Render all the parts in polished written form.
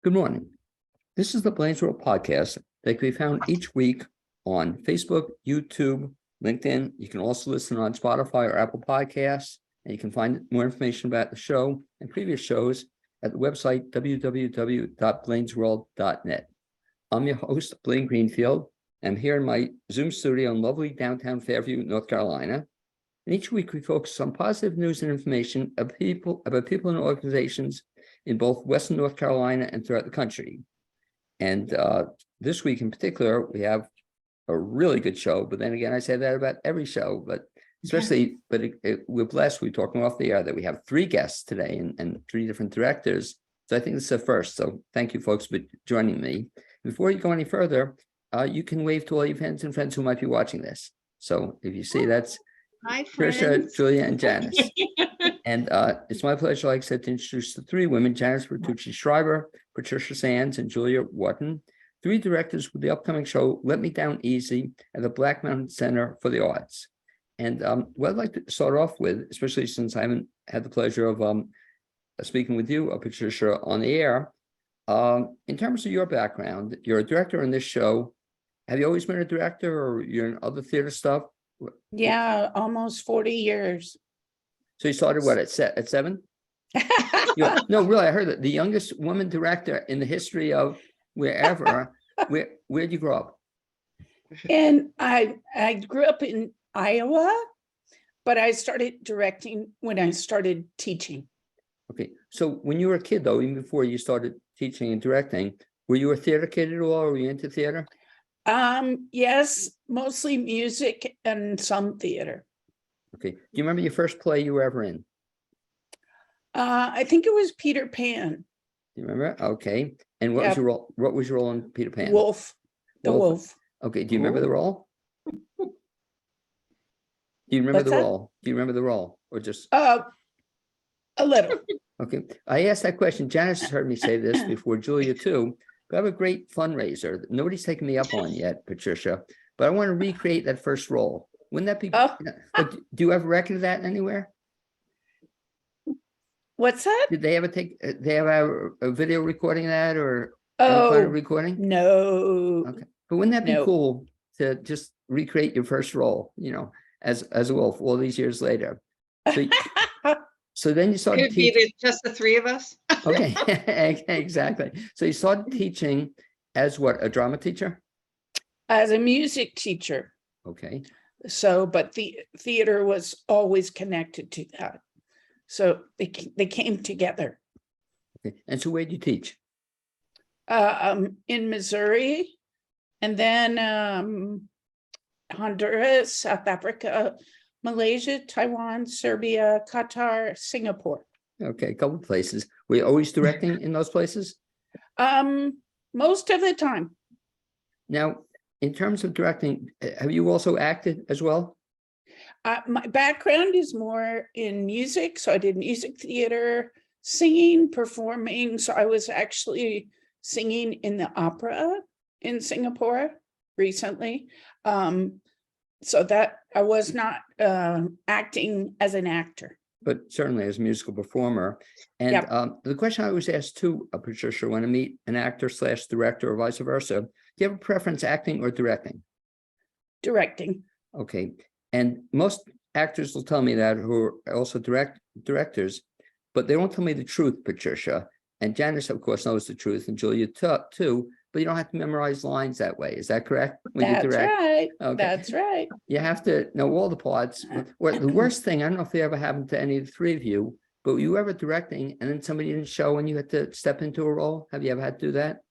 Good morning. This is the BLAINESWORLD podcast that can be found each week on Facebook, YouTube, LinkedIn. You can also listen on Spotify or Apple Podcasts, and you can find more information about the show and previous shows at the website www.blainesworld.net. I'm your host, Blaine Greenfield. I'm here in my Zoom studio in lovely downtown Fairview, North Carolina. And each week we focus on positive news and information about people and organizations in both Western North Carolina and throughout the country. And this week in particular, we have a really good show. But then again, I say that about every show, but especially, we're blessed. We're talking off the air that we have 3 guests today and 3 different directors. So I think this is a first. So thank you, folks, for joining me. Before you go any further, you can wave to all your fans and friends who might be watching this. So if you see, that's Hi, Tricia, Julia, and Janice. And it's my pleasure, like I said, to introduce the 3 women: Janice Bertucci-Schreiber, Patricia Sands, and Julia Wharton, 3 directors with the upcoming show Let Me Down Easy at the Black Mountain Center for the Arts. And what I'd like to start off with, especially since I haven't had the pleasure of speaking with you, Patricia, on the air, in terms of your background, you're a director in this show. Have you always been a director, or you're in other theater stuff? Yeah, almost 40 years. So you started what, at 7? No, really, I heard that the youngest woman director in the history of wherever. Where'd you grow up? And I grew up in Iowa, but I started directing when I started teaching. Okay, so when you were a kid, though, even before you started teaching and directing, were you a theater kid at all, or were you into theater? Yes, mostly music and some theater. Okay, do you remember your first play you were ever in? I think it was Peter Pan. Do you remember? Okay, and what was your role? What was your role in Peter Pan? Wolf, the wolf. Okay, do you remember the role? Do you remember What's the that? role? Do you remember the role, or just? A little. Okay, I asked that question. Janice has heard me say this before, Julia too. But I have a great fundraiser that nobody's taken me up on yet, Patricia. But I want to recreate that first role. Wouldn't that be? Oh. But do you have a record of that anywhere? What's that? Did they ever take? They have a video recording of that, or any kind of Oh, recording? no. Okay, but wouldn't that be No. cool to just recreate your first role? You know, as a wolf, all these years later. So then you started Could be just the 3 of us. Okay, exactly. So you started teaching as what, a drama teacher? As a music teacher. Okay. So, but the theater was always connected to that. So they came together. Okay. And so where did you teach? In Missouri, and then Honduras, South Africa, Malaysia, Taiwan, Serbia, Qatar, Singapore. Okay, a couple of places. Were you always directing in those places? Most of the time. Now, in terms of directing, have you also acted as well? My background is more in music. So I did music theater, singing, performing. So I was actually singing in the opera in Singapore recently. So that I was not acting as an actor. But certainly as a musical performer. And the question I always ask too, Patricia, when I meet an actor / director or vice versa, do you have a preference, acting or directing? Directing. Okay. And most actors will tell me that, who are also directors, but they don't tell me the truth, Patricia. And Janice, of course, knows the truth, and Julia too, but you don't have to memorize lines that way. Is that correct? When That's you direct? right. Okay. That's right. You have to know all the parts. Or the worst thing, I don't know if it ever happened to any of the 3 of you, but were you ever directing and then somebody didn't show and you had to step into a role? Have you ever had to do that?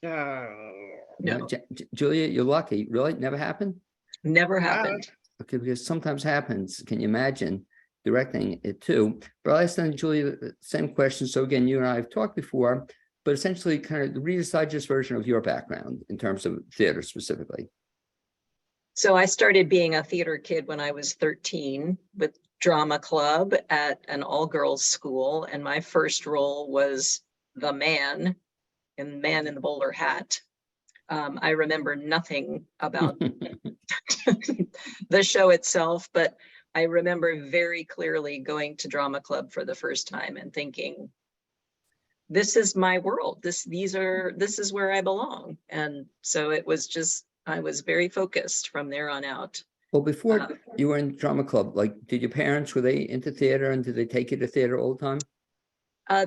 No, Julia, you're lucky. Really? Never happened? never happened. Okay, because sometimes happens. Can you imagine directing it too? But I'll ask then Julia the same question. So again, you and I have talked before, but essentially kind of the Reader's Digest version of your background in terms of theater specifically. So I started being a theater kid when I was 13 with drama club at an all-girls school. And my first role was the Man in the Bowler Hat. I remember nothing about the show itself, but I remember very clearly going to drama club for the first time and thinking, this is my world. This is where I belong. And so it was just, I was very focused from there on out. Well, before you were in drama club, like, did your parents, were they into theater, and did they take you to theater all the time?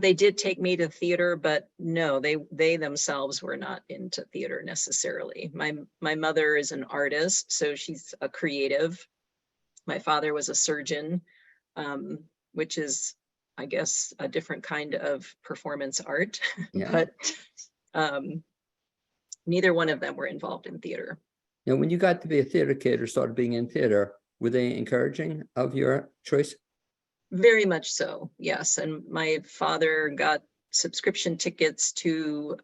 They did take me to theater, but no, they themselves were not into theater necessarily. My mother is an artist, so she's a creative. My father was a surgeon, which is, I guess, a different kind of performance art, Yeah. but neither one of them were involved in theater. Now, when you got to be a theater kid or started being in theater, were they encouraging of your choice? Very much so, yes. And my father got subscription tickets to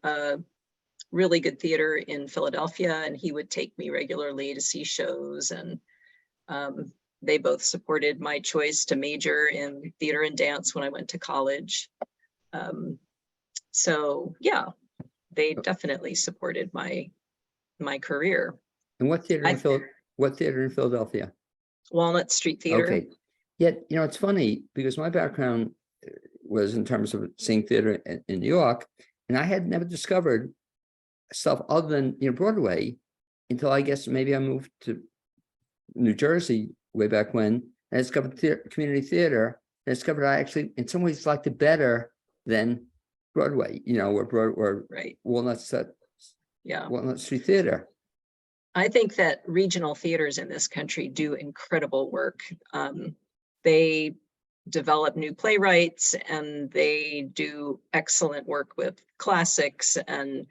really good theater in Philadelphia, and he would take me regularly to see shows. And they both supported my choice to major in theater and dance when I went to college. So yeah, they definitely supported my career. And what theater in Philadelphia? Walnut Street Theater. Okay. Yet, you know, it's funny because my background was in terms of seeing theater in New York, and I had never discovered stuff other than, you know, Broadway until I guess maybe I moved to New Jersey way back when, and I discovered community theater, and I discovered I actually in some ways liked it better than Broadway, you know, or Right. Walnut Street Theater. I think that regional theaters in this country do incredible work. They develop new playwrights, and they do excellent work with classics and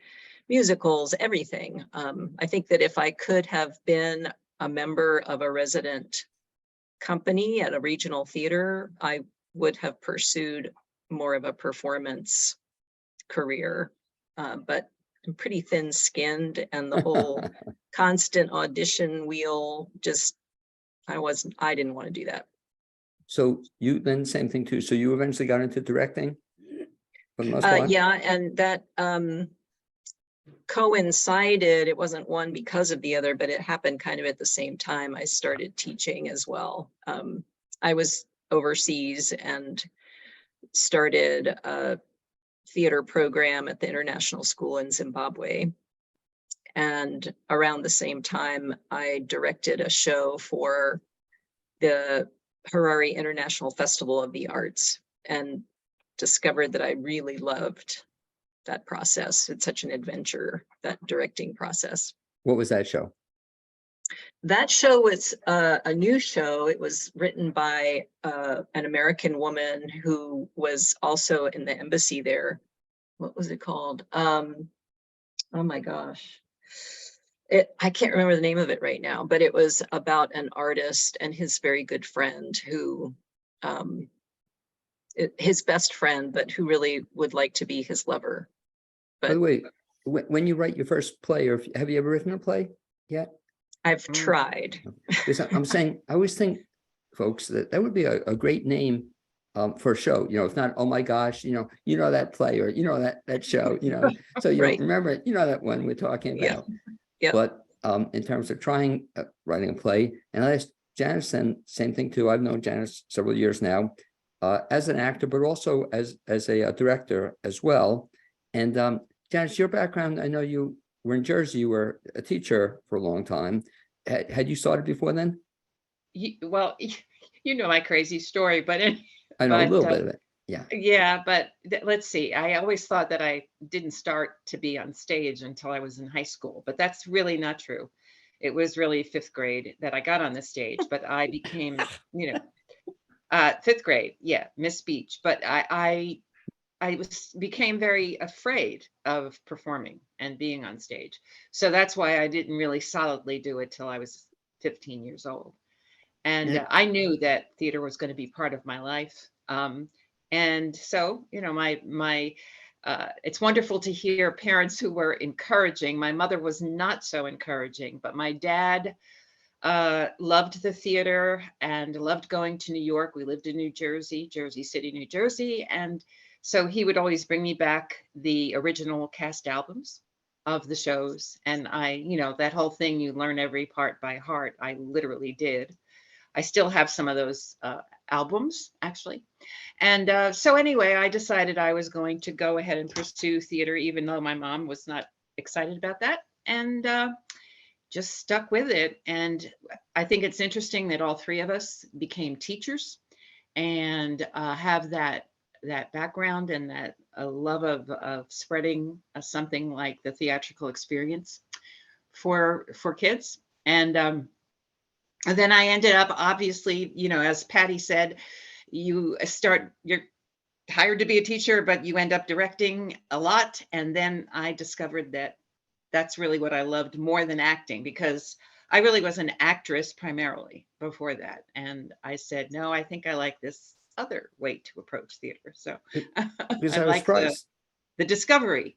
musicals, everything. I think that if I could have been a member of a resident company at a regional theater, I would have pursued more of a performance career. But I'm pretty thin-skinned, and the whole constant audition wheel, just, I didn't want to do that. So you then same thing too. So you eventually got into directing for the most part? Yeah, and that coincided. It wasn't one because of the other, but it happened kind of at the same time. I started teaching as well. I was overseas and started a theater program at the International School in Zimbabwe. And around the same time, I directed a show for the Harare International Festival of the Arts, and discovered that I really loved that process. It's such an adventure, that directing process. What was that show? That show was a new show. It was written by an American woman who was also in the embassy there. What was it called? Oh my gosh. I can't remember the name of it right now, but it was about an artist and his very good friend who, his best friend, but who really would like to be his lover. By the way, when you write your first play, or have you ever written a play yet? I've tried. Because I'm saying, I always think, folks, that would be a great name for a show. You know, if not, oh my gosh, you know that play, or you know that show, you know, so you Right. don't remember it, you know that one we're talking about. Yeah. But in terms of trying writing a play, and I asked Janice, and same thing too. I've known Janice several years now, as an actor, but also as a director as well. And Janice, your background, I know you were in Jersey. You were a teacher for a long time. Had you started before then? Well, you know my crazy story, but I know a but, little bit of it. Yeah. yeah, but let's see. I always thought that I didn't start to be on stage until I was in high school, but that's really not true. It was really 5th grade that I got on the stage, but I became, 5th grade, yeah, Miss Beach. But I became very afraid of performing and being on stage. So that's why I didn't really solidly do it till I was 15 years old. And I knew that theater was going to be part of my life. And so, it's wonderful to hear parents who were encouraging. My mother was not so encouraging, but my dad loved the theater and loved going to New York. We lived in New Jersey, Jersey City, New Jersey. And so he would always bring me back the original cast albums of the shows. And that whole thing, you learn every part by heart. I literally did. I still have some of those albums, actually. And so anyway, I decided I was going to go ahead and pursue theater, even though my mom was not excited about that, and just stuck with it. And I think it's interesting that all three of us became teachers and have that background and that love of spreading something like the theatrical experience for kids. And then I ended up, obviously, as Patty said, you're hired to be a teacher, but you end up directing a lot. And then I discovered that that's really what I loved more than acting, because I really was an actress primarily before that. And I said, no, I think I like this other way to approach theater. So Because I I was like surprised. the discovery.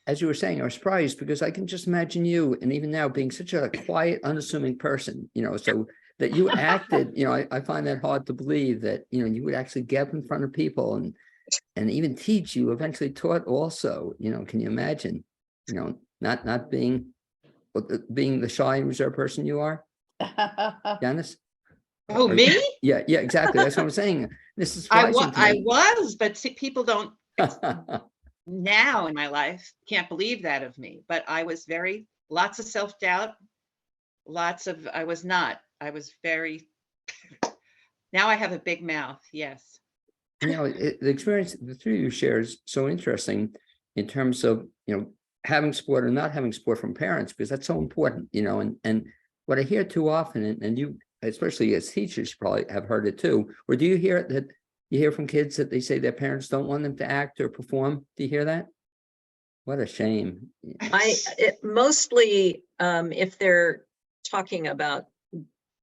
As you were saying, I was surprised because I can just imagine you, and even now being such a quiet, unassuming person, so that you acted, I find that hard to believe that, you would actually get up in front of people and even teach. You eventually taught also, can you imagine, not being the shy and reserved person you are, Janice? Oh, me? Yeah, exactly. That's what I'm saying. This is I surprising to me. was, but see, people don't now in my life can't believe that of me. But I was lots of self-doubt, I was very, now I have a big mouth. Yes. The experience the three of you share is so interesting in terms of, having support or not having support from parents, because that's so important, and what I hear too often, and you, especially as teachers, you probably have heard it too, or do you hear that you hear from kids that they say their parents don't want them to act or perform? Do you hear that? What a shame. Mostly, if they're talking about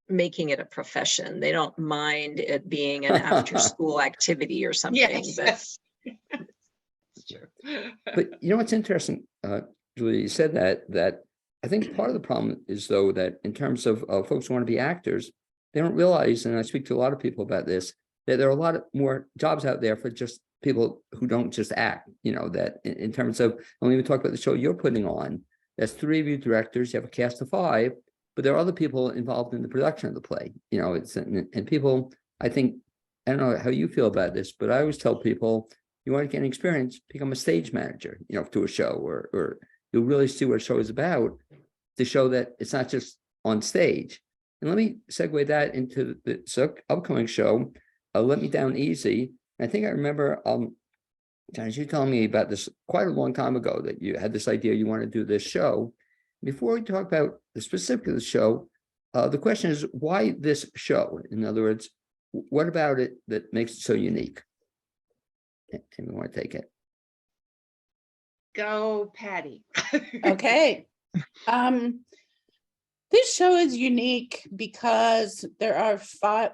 making it a profession, they don't mind it being an after-school activity or something. Yes, But that's true. But what's interesting, Julie, you said that I think part of the problem is, though, that in terms of folks who want to be actors, they don't realize, and I speak to a lot of people about this, that there are a lot of more jobs out there for just people who don't just act, that in terms of, when we talk about the show you're putting on, that's three of you directors, you have a cast of 5, but there are other people involved in the production of the play, it's, and people, I think, I don't know how you feel about this, but I always tell people, you want to get an experience, become a stage manager, to a show, or you'll really see what a show is about, to show that it's not just on stage. And let me segue that into the upcoming show, Let Me Down Easy. I think I remember, Janice, you telling me about this quite a long time ago, that you had this idea you want to do this show. Before we talk about the specifics of the show, the question is, why this show? In other words, what about it that makes it so unique? Anyone want to take it? Go, Patty. Okay. This show is unique because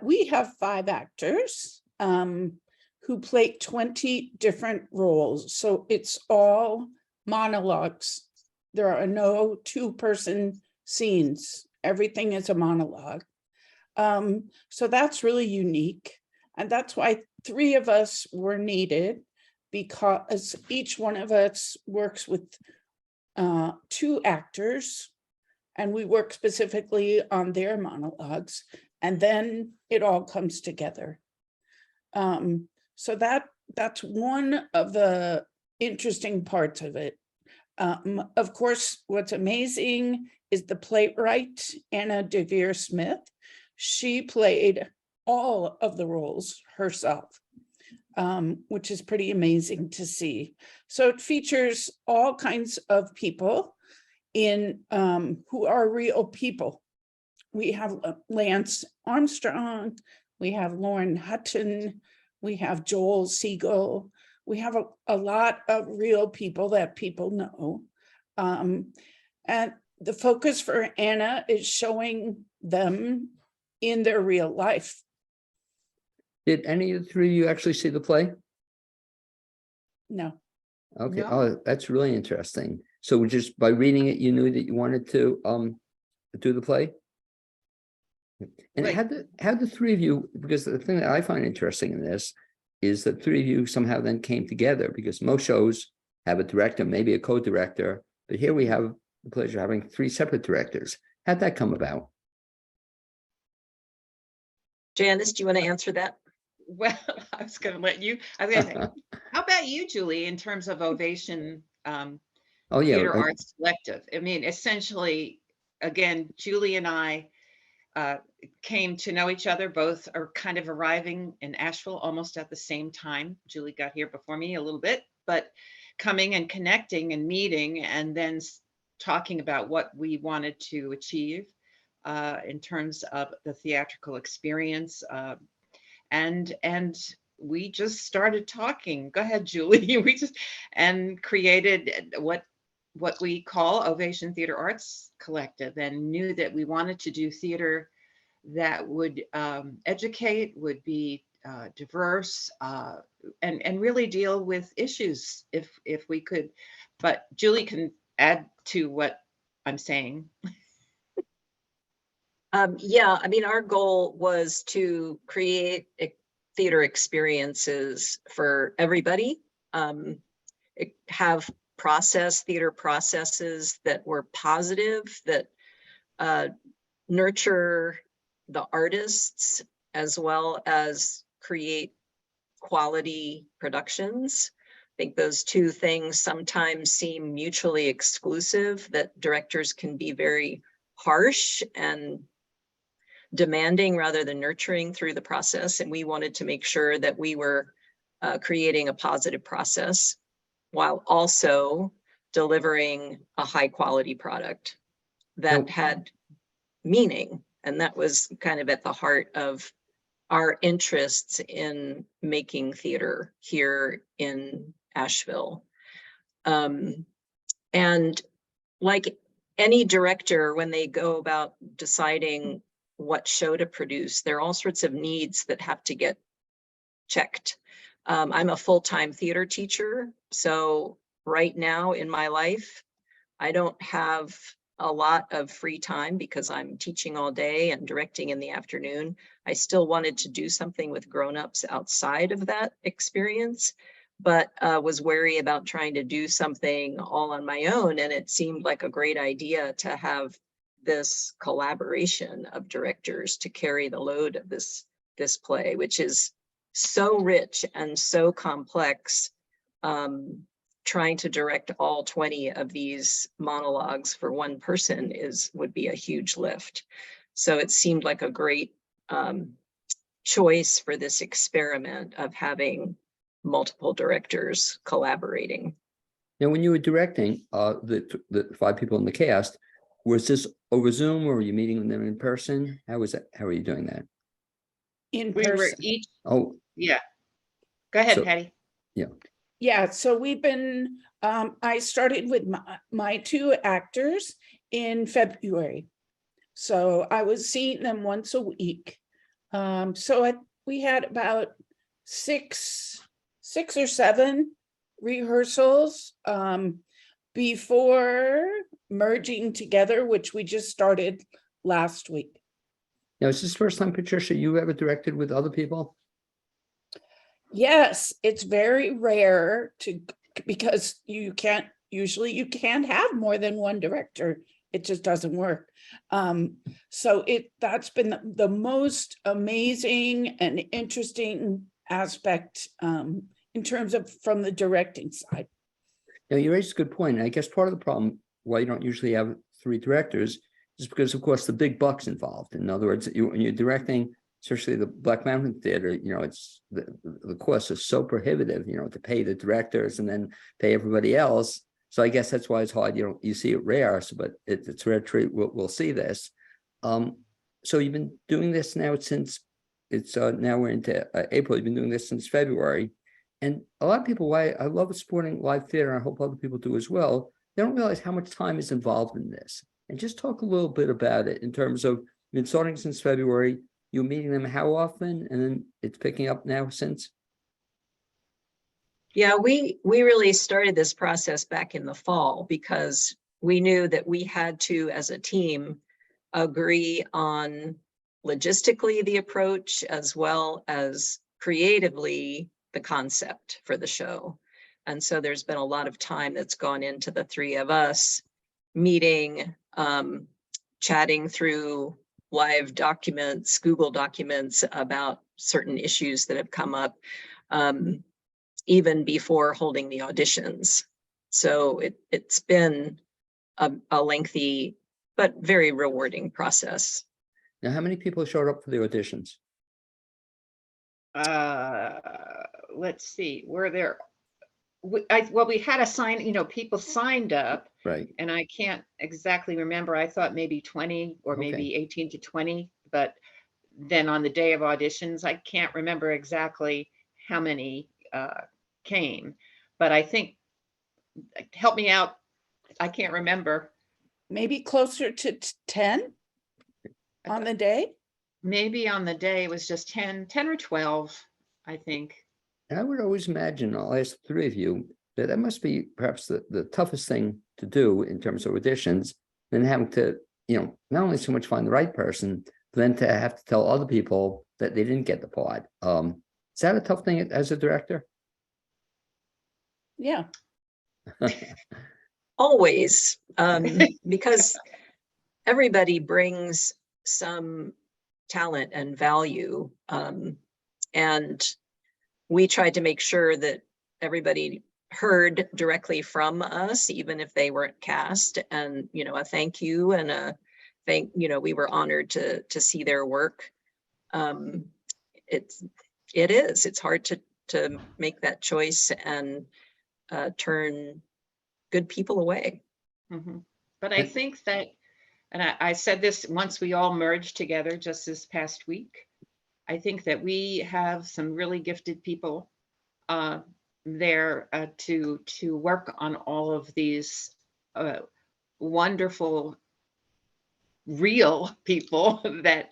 we have 5 actors who play 20 different roles. So it's all monologues. There are no 2-person scenes. Everything is a monologue. So that's really unique. And that's why 3 of us were needed, because each one of us works with 2 actors, and we work specifically on their monologues, and then it all comes together. So that's one of the interesting parts of it. Of course, what's amazing is the playwright, Anna DeVere Smith. She played all of the roles herself, which is pretty amazing to see. So it features all kinds of people who are real people. We have Lance Armstrong, we have Lauren Hutton, we have Joel Siegel. We have a lot of real people that people know. And the focus for Anna is showing them in their real life. Did any of the 3 of you actually see the play? No. Okay. No. Oh, that's really interesting. So just by reading it, you knew that you wanted to do the play? And Right. how the 3 of you, because the thing that I find interesting in this is that 3 of you somehow then came together, because most shows have a director, maybe a co-director, but here we have the pleasure of having 3 separate directors. How'd that come about? Janice, do you want to answer that? Well, I was going to let you, I was going to say, how about you, Julie, in terms of Ovation Oh, yeah. Theater Arts Collective? I mean, essentially, again, Julie and I came to know each other. Both are kind of arriving in Asheville almost at the same time. Julie got here before me a little bit, but coming and connecting and meeting and then talking about what we wanted to achieve in terms of the theatrical experience. And we just started talking. Go ahead, Julie. We just and created what we call Ovation Theater Arts Collective, and knew that we wanted to do theater that would educate, would be diverse, and really deal with issues if we could. But Julie can add to what I'm saying. Yeah, I mean, our goal was to create theater experiences for everybody, have theater processes that were positive, that nurture the artists, as well as create quality productions. I think those two things sometimes seem mutually exclusive, that directors can be very harsh and demanding rather than nurturing through the process. And we wanted to make sure that we were creating a positive process while also delivering a high quality product that had meaning. And that was kind of at the heart of our interests in making theater here in Asheville. And like any director, when they go about deciding what show to produce, there are all sorts of needs that have to get checked. I'm a full-time theater teacher, so right now in my life, I don't have a lot of free time because I'm teaching all day and directing in the afternoon. I still wanted to do something with grown-ups outside of that experience, but was wary about trying to do something all on my own. And it seemed like a great idea to have this collaboration of directors to carry the load of this play, which is so rich and so complex. Trying to direct all 20 of these monologues for one person would be a huge lift. So it seemed like a great choice for this experiment of having multiple directors collaborating. Now, when you were directing the 5 people in the cast, was this over Zoom, or were you meeting with them in person? How was that? How are you doing that? In We were person. each, Oh, yeah. Go ahead, So- Patty. Yeah, so we've been, I started with my 2 actors in February. So I was seeing them once a week. We had about 6 or 7 rehearsals before merging together, which we just started last week. now is this the first time, Patricia, you ever directed with other people? Yes, it's very rare because you can't have more than one director. It just doesn't work. So that's been the most amazing and interesting aspect in terms of from the directing side. Now, you raised a good point. And I guess part of the problem why you don't usually have 3 directors is because, of course, the big buck's involved. In other words, when you're directing, especially the Black Mountain Theater, it's the cost is so prohibitive, to pay the directors and then pay everybody else. So I guess that's why it's hard. You see it rare, but it's rare treat. We'll see this. So you've been doing this now since now we're into April. You've been doing this since February, and a lot of people. Why I love supporting live theater, and I hope other people do as well. They don't realize how much time is involved in this. And just talk a little bit about it in terms of you've been starting since February. You're meeting them how often, and then it's picking up now since? Yeah, we really started this process back in the fall because we knew that we had to, as a team, agree on logistically the approach as well as creatively the concept for the show. And so there's been a lot of time that's gone into the 3 of us meeting, chatting through live documents, Google documents about certain issues that have come up, even before holding the auditions. So it's been a lengthy but very rewarding process. Now, how many people showed up for the auditions? Let's see, were there, well, we had a sign, people signed up, Right. and I can't exactly remember. I thought maybe 20 or maybe 18 to 20, but then on the day of auditions, I can't remember exactly how many came, but I think, help me out, I can't remember. Maybe closer to 10 on the day? Maybe on the day it was just 10 or 12, I think. And I would always imagine, I'll ask the three of you, that must be perhaps the toughest thing to do in terms of auditions, than having to, not only so much find the right person, but then to have to tell other people that they didn't get the part. Is that a tough thing as a director? Yeah. Always, because everybody brings some talent and value. And we tried to make sure that everybody heard directly from us, even if they weren't cast, and, a thank you and a thank, we were honored to see their work. It's hard to make that choice and turn good people away. Mhm. But I think that, and I said this once we all merged together just this past week, I think that we have some really gifted people there to work on all of these wonderful, real people that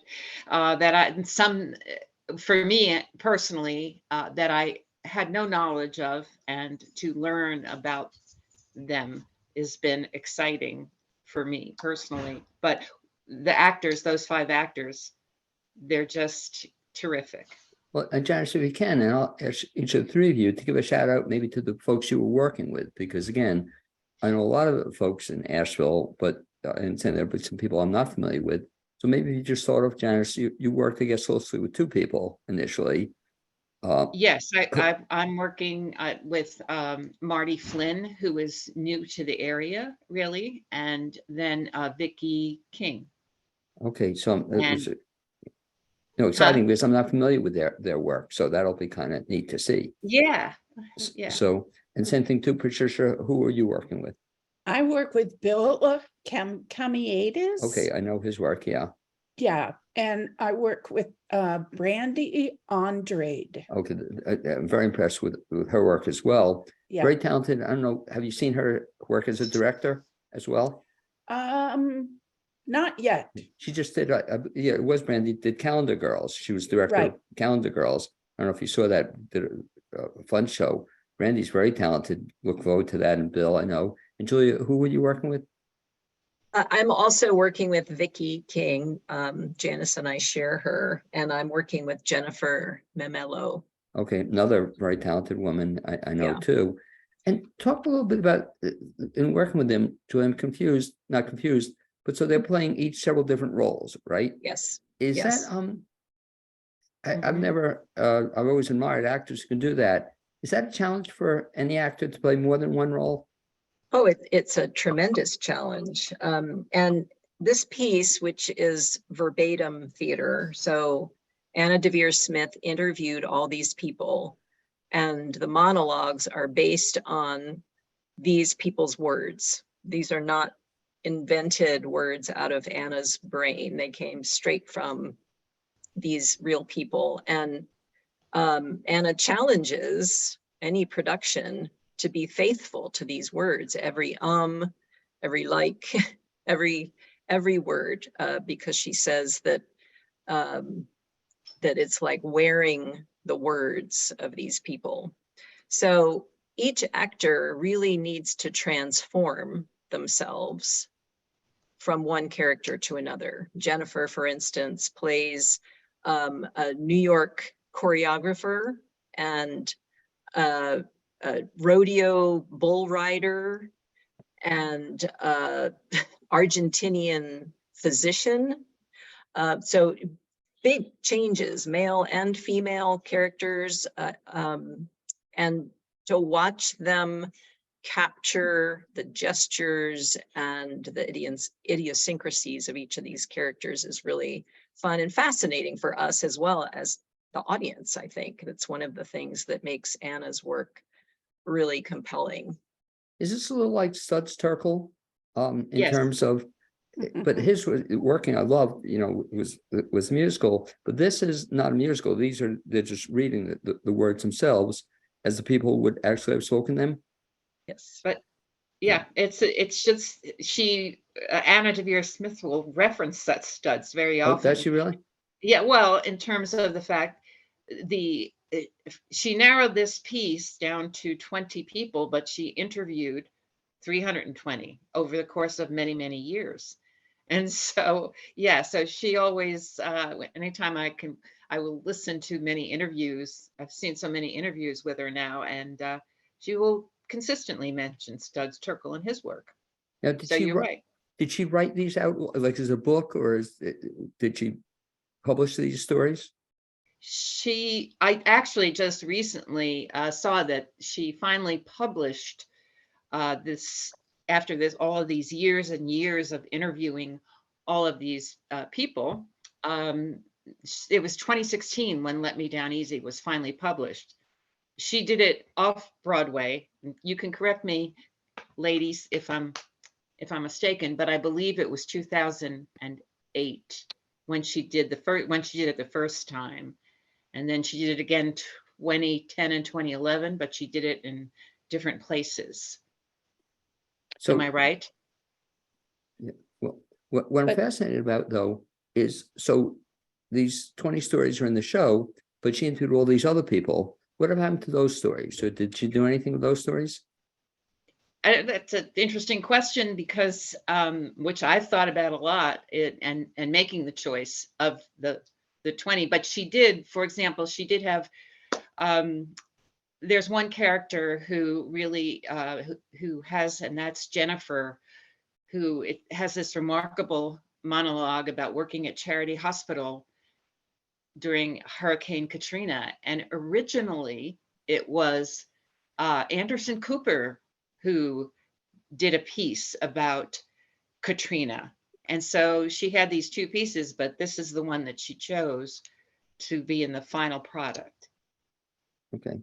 for me personally, that I had no knowledge of, and to learn about them has been exciting for me personally. But the actors, those 5 actors, they're just terrific. Well, and Janice, if you can, and I'll ask each of the three of you to give a shout out maybe to the folks you were working with, because again, I know a lot of the folks in Asheville, but and there'll be some people I'm not familiar with. So maybe you just sort of, Janice, you worked, I guess, closely with 2 people initially. Yes, I'm working with Marty Flynn, who is new to the area, really, and then Vicki King. Okay, so And- exciting because I'm not familiar with their work, so that'll be kind of neat to see. Yeah, yeah. So, and same thing too, Patricia, who are you working with? I work with Bill Camiades. Okay, I know his work, yeah. Yeah, and I work with Brandy Andrade. Okay, I'm very impressed with her work as well. Yeah. Very talented. I don't know, have you seen her work as a director as well? Not yet. She just did, yeah, it was Brandy, did Calendar Girls. She was director Right. of Calendar Girls. I don't know if you saw that, did a fun show. Brandy's very talented. Look forward to that. And Bill, I know. And Julia, who were you working with? I'm also working with Vicki King. Janice and I share her, and I'm working with Jennifer Memelo. Okay, another very talented woman I know Yeah. too. And talk a little bit about in working with them, Julia, I'm not confused, but so they're playing each several different roles, right? Yes. Is Yes. that I've always admired actors who can do that. Is that a challenge for any actor to play more than one role? Oh, it's a tremendous challenge. And this piece, which is verbatim theater, so Anna DeVere Smith interviewed all these people, and the monologues are based on these people's words. These are not invented words out of Anna's brain. They came straight from these real people. And Anna challenges any production to be faithful to these words, every like, every word, because she says that that it's like wearing the words of these people. So each actor really needs to transform themselves from one character to another. Jennifer, for instance, plays a New York choreographer and a rodeo bull rider and Argentinian physician, So big changes, male and female characters, and to watch them capture the gestures and the idiosyncrasies of each of these characters is really fun and fascinating for us as well as the audience. I think that's one of the things that makes Anna's work really compelling. Is this a little like Studs Terkel? In Yes. terms of, but his was working, I love, it was musical, but this is not a musical. They're just reading the words themselves as the people would actually have spoken them. Yes. But yeah, it's just Anna Devere Smith will reference such studs very Oh, often. does she really? Yeah, well, in terms of the fact she narrowed this piece down to 20 people, but she interviewed 320 over the course of many, many years. And so, yeah, so she always, anytime I will listen to many interviews. I've seen so many interviews with her now, and she will consistently mention Studs Terkel in his work. Now, So you're right. did she write these out like as a book, or did she publish these stories? I actually just recently saw that she finally published this after all of these years and years of interviewing all of these people. It was 2016 when Let Me Down Easy was finally published. She did it off Broadway. You can correct me, ladies, if I'm mistaken, but I believe it was 2008 when she did it the first time. And then she did it again 2010 and 2011, but she did it in different places. So am I right? Yeah. Well, what I'm fascinated about though is, so these 20 stories are in the show, but she interviewed all these other people. What happened to those stories? So did she do anything with those stories? That's an interesting question, because which I've thought about a lot and making the choice of the 20. But she did, for example, she did have there's one character who really who has, and that's Jennifer, who has this remarkable monologue about working at Charity Hospital during Hurricane Katrina. And originally it was Anderson Cooper who did a piece about Katrina. And so she had these two pieces, but this is the one that she chose to be in the final product. Okay.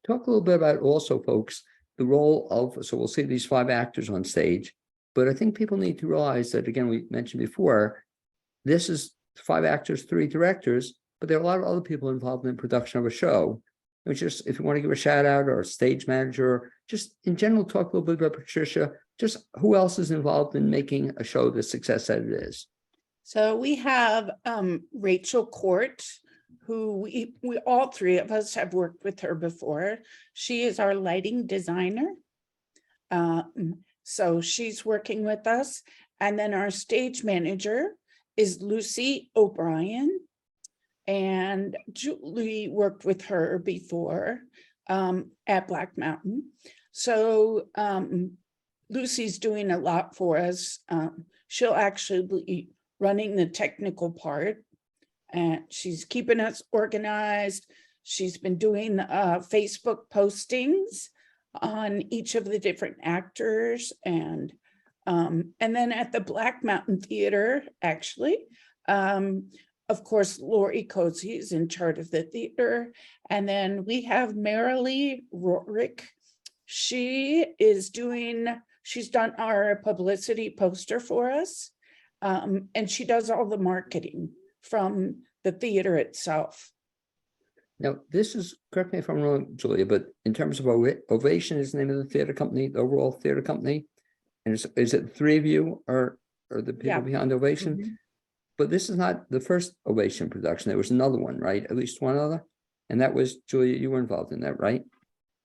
Talk a little bit about also, folks, the role of, so we'll see these 5 actors on stage, but I think people need to realize that, again, we mentioned before, this is 5 actors, 3 directors, but there are a lot of other people involved in the production of a show. Which just, if you want to give a shout out, or a stage manager, just in general, talk a little bit about Patricia, just who else is involved in making a show the success that it is. So we have Rachel Court, who we all 3 of us have worked with her before. She is our lighting designer. So she's working with us. And then our stage manager is Lucy O'Brien. And Julie worked with her before at Black Mountain. So Lucy's doing a lot for us. She'll actually be running the technical part, and she's keeping us organized. She's been doing Facebook postings on each of the different actors, and then at the Black Mountain Theater, actually, of course, Lori Cozy is in charge of the theater. And then we have Marilee Rorick. She's done our publicity poster for us. And she does all the marketing from the theater itself. Now, this is, correct me if I'm wrong, Julia, but in terms of Ovation is the name of the theater company, the overall theater company. And is it 3 of you are the people behind Ovation? Mm-hmm. But this is not the first Ovation production. There was another one, right? At least one other. And that was, Julia, you were involved in that, right?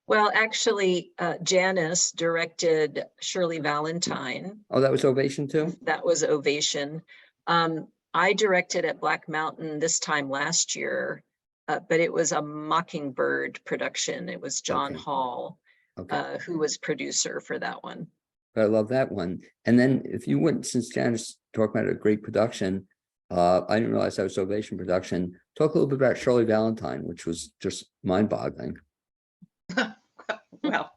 Well, actually, Janice directed Shirley Valentine. Oh, that was Ovation too? That was Ovation. I directed at Black Mountain this time last year, but it was a Mockingbird production. It was John Hall, who was producer for that one. I love that one. And then if you wouldn't, since Janice talked about a great production, I didn't realize that was Ovation production. Talk a little bit about Shirley Valentine, which was just mind-boggling. Well,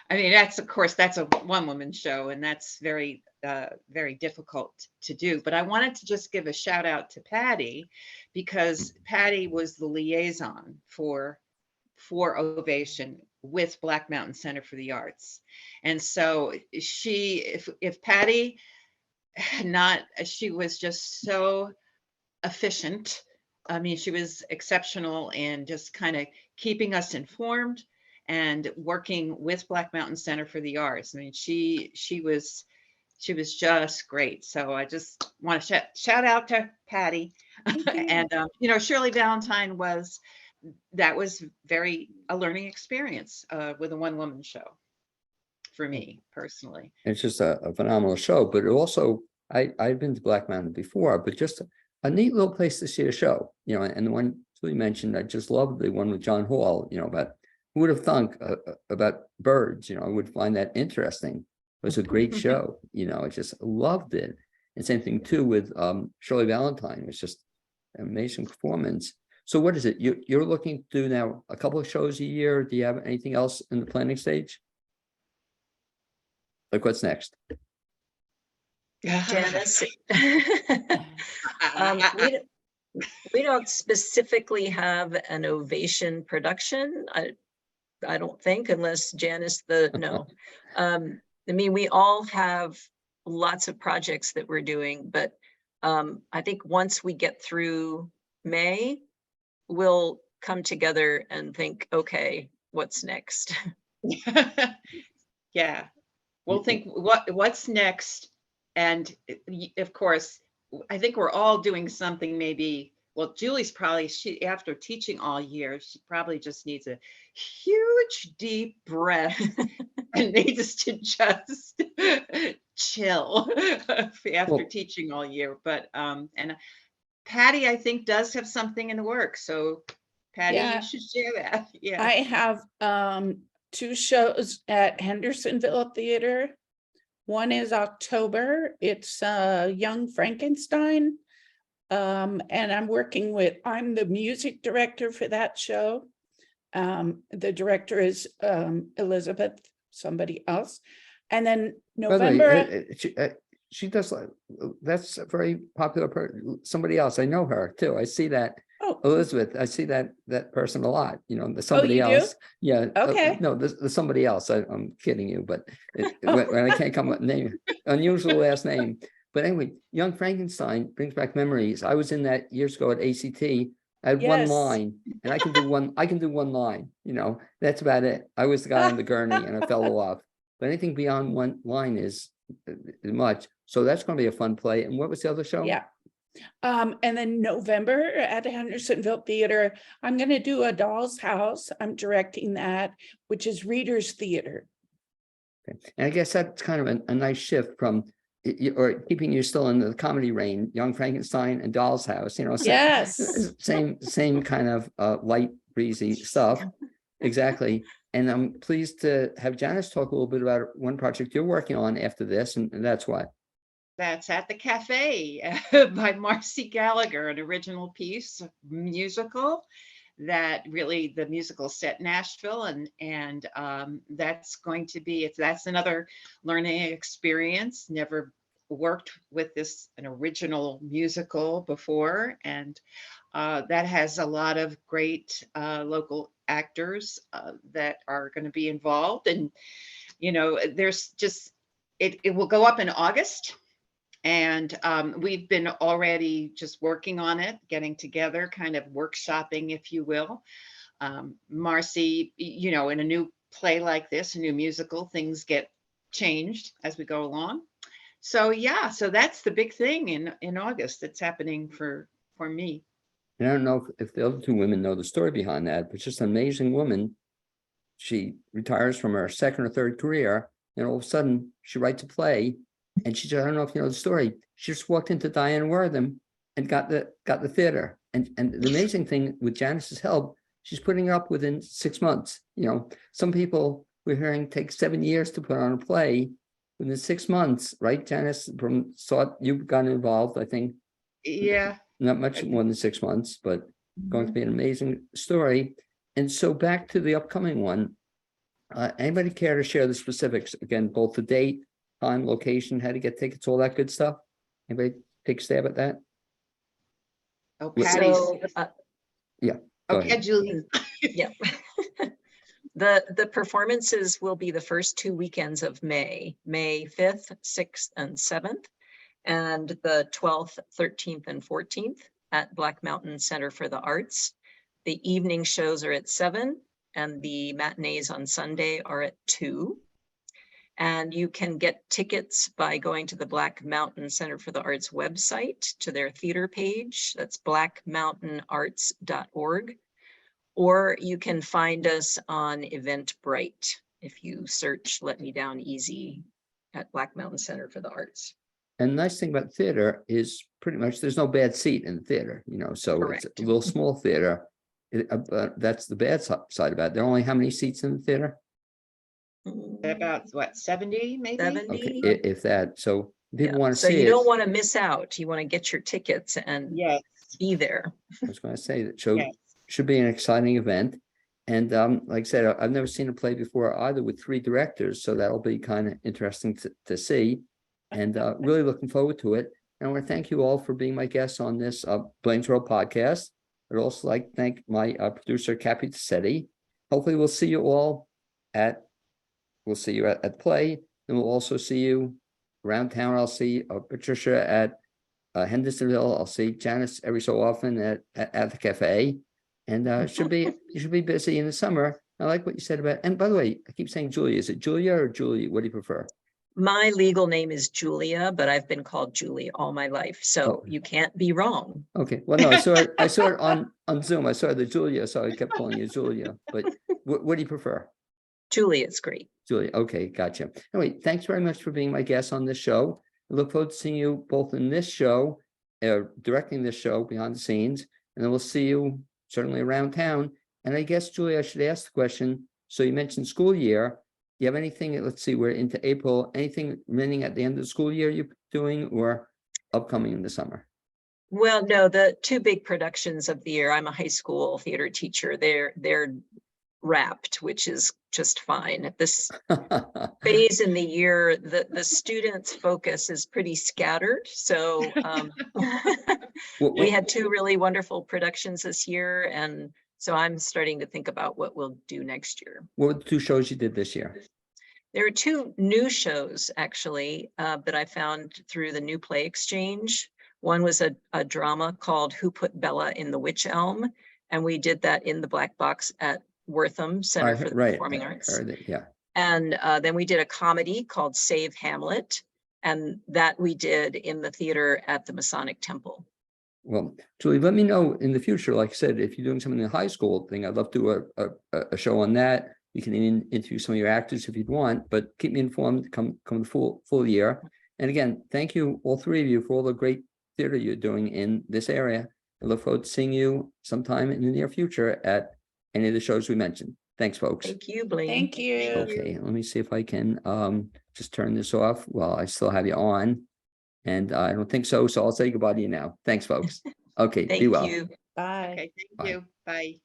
I mean, that's of course that's a one-woman show, and that's very very difficult to do. But I wanted to just give a shout out to Patty, because Patty was the liaison for Ovation with Black Mountain Center for the Arts. And so if Patty had not, she was just so efficient. I mean, she was exceptional in just kind of keeping us informed and working with Black Mountain Center for the Arts. I mean, she was just great. So I just want to shout out to Patty. And Shirley Valentine was very a learning experience with a one-woman show for me personally. It's just a phenomenal show, but it also, I've been to Black Mountain before, but just a neat little place to see a show, and the one we mentioned, I just loved the one with John Hall, about who would have thunk about birds, I would find that interesting. It was a great show, I just loved it. And same thing too with Shirley Valentine. It was just an amazing performance. So what is it? You're looking to do now a couple of shows a year? Do you have anything else in the planning stage? Like what's next? Janice. We don't specifically have an Ovation production. I don't think, unless Janice, no. I mean, we all have lots of projects that we're doing, but I think once we get through May, we'll come together and think, okay, what's next? Yeah, we'll think what's next. And of course, I think we're all doing something maybe. Well, Julie's probably, after teaching all year, she probably just needs a huge deep breath and needs to just chill after teaching all year. But and Patty, I think, does have something in the works. So Patty, you should share that. Yeah. I have 2 shows at Hendersonville Theater. One is October. It's Young Frankenstein. And I'm the music director for that show. The director is Elizabeth, somebody else. And then November. By the way, she does, that's a very popular person. Somebody else, I know her too. I see that. Oh, Elizabeth, I see that person a lot, the somebody else. Do? Yeah. Okay. No, there's somebody else. I'm kidding you, but when I can't come up with a name, unusual last name. But anyway, Young Frankenstein brings back memories. I was in that years ago at ACT. I had one line, and I can do one line, that's about it. I was the guy on the gurney and I fell off. But anything beyond one line is much. So that's going to be a fun play. And what was the other show? Yeah. And then November at Hendersonville Theater, I'm going to do A Doll's House. I'm directing that, which is Reader's Theater. Okay. And I guess that's kind of a nice shift from, or keeping you still in the comedy range, Young Frankenstein and Doll's House, Yes. same kind of light, breezy stuff. Exactly. And I'm pleased to have Janice talk a little bit about one project you're working on after this, and that's what? That's At the Cafe by Marcy Gallagher, an original piece, musical that really, the musical set in Nashville, and that's going to be, that's another learning experience. Never worked with an original musical before, and that has a lot of great local actors that are going to be involved. And there's just, it will go up in August. And we've been already just working on it, getting together, kind of workshopping, if you will. Marcy, in a new play like this, a new musical, things get changed as we go along. So yeah, so that's the big thing in August that's happening for me. And I don't know if the other 2 women know the story behind that, but just an amazing woman. She retires from her 2nd or 3rd career, and all of a sudden she writes a play. And she said, I don't know if you know the story. She just walked into Diane Wortham and got the theater. And the amazing thing with Janice's help, she's putting it up within 6 months. Some people we're hearing take 7 years to put on a play within 6 months, right, Janice? From thought you've gotten involved, I think Yeah. not much more than 6 months, but going to be an amazing story. And so back to the upcoming one. Anybody care to share the specifics? Again, both the date, time, location, how to get tickets, all that good stuff? Anybody take a stab at that? Oh, Well, Patty's. So, Go Okay, ahead. Julie. yeah. The performances will be the first 2 weekends of May, May 5th, 6th, and 7th, and the 12th, 13th, and 14th at Black Mountain Center for the Arts. The evening shows are at 7, and the matinees on Sunday are at 2. And you can get tickets by going to the Black Mountain Center for the Arts website to their theater page. That's blackmountainarts.org. Or you can find us on Eventbrite if you search Let Me Down Easy at Black Mountain Center for the Arts. And the nice thing about theater is pretty much there's no bad seat in the theater, so Correct. it's a little small theater. That's the bad side about it. There are only how many seats in the theater? About what, 70 maybe? 70. Okay, if that. So people Yeah. want to So see you it. don't want to miss out. You want to get your tickets and Yes, be there. I was going to say that show yes. should be an exciting event. And like I said, I've never seen a play before either with 3 directors, so that'll be kind of interesting to see. And really looking forward to it. And I want to thank you all for being my guests on this Blaine's World podcast. I'd also like to thank my producer, Cappy Tassetti. Hopefully we'll see you all at play. And we'll also see you around town. I'll see Patricia at Hendersonville. I'll see Janice every so often at the cafe. And you should be busy in the summer. I like what you said about, and by the way, I keep saying Julia. Is it Julia or Julie? What do you prefer? My legal name is Julia, but I've been called Julie all my life. So Oh. you can't be wrong. Okay, well, no, I saw it on Zoom. I saw the Julia, so I kept calling you Julia. But what do you prefer? Julie is great. Julia, okay, gotcha. Anyway, thanks very much for being my guest on this show. I look forward to seeing you both in this show, directing this show behind the scenes, and then we'll see you certainly around town. And I guess, Julia, I should ask the question. So you mentioned school year. Do you have anything, let's see, we're into April, anything remaining at the end of the school year you're doing or upcoming in the summer? Well, no, the 2 big productions of the year, I'm a high school theater teacher. They're wrapped, which is just fine. At this phase in the year, the students' focus is pretty scattered. So we had 2 really wonderful productions this year. And so I'm starting to think about what we'll do next year. What were the 2 shows you did this year? There are 2 new shows, actually, that I found through the New Play Exchange. One was a drama called Who Put Bella in the Witch Elm? And we did that in the Black Box at Wortham Center for the Performing Arts. Yeah. And then we did a comedy called Save Hamlet. And that we did in the theater at the Masonic Temple. Well, Julie, let me know in the future. Like I said, if you're doing something in the high school thing, I'd love to do a show on that. You can interview some of your actors if you'd want, but keep me informed come the full year. And again, thank you, all 3 of you, for all the great theater you're doing in this area. I look forward to seeing you sometime in the near future at any of the shows we mentioned. Thanks, folks. Thank you, Blaine. Thank you. Okay, let me see if I can just turn this off while I still have you on. And I don't think so, so I'll say goodbye to you now. Thanks, folks. Okay, be Thank well. you. Bye. Okay, thank Bye. you. Bye.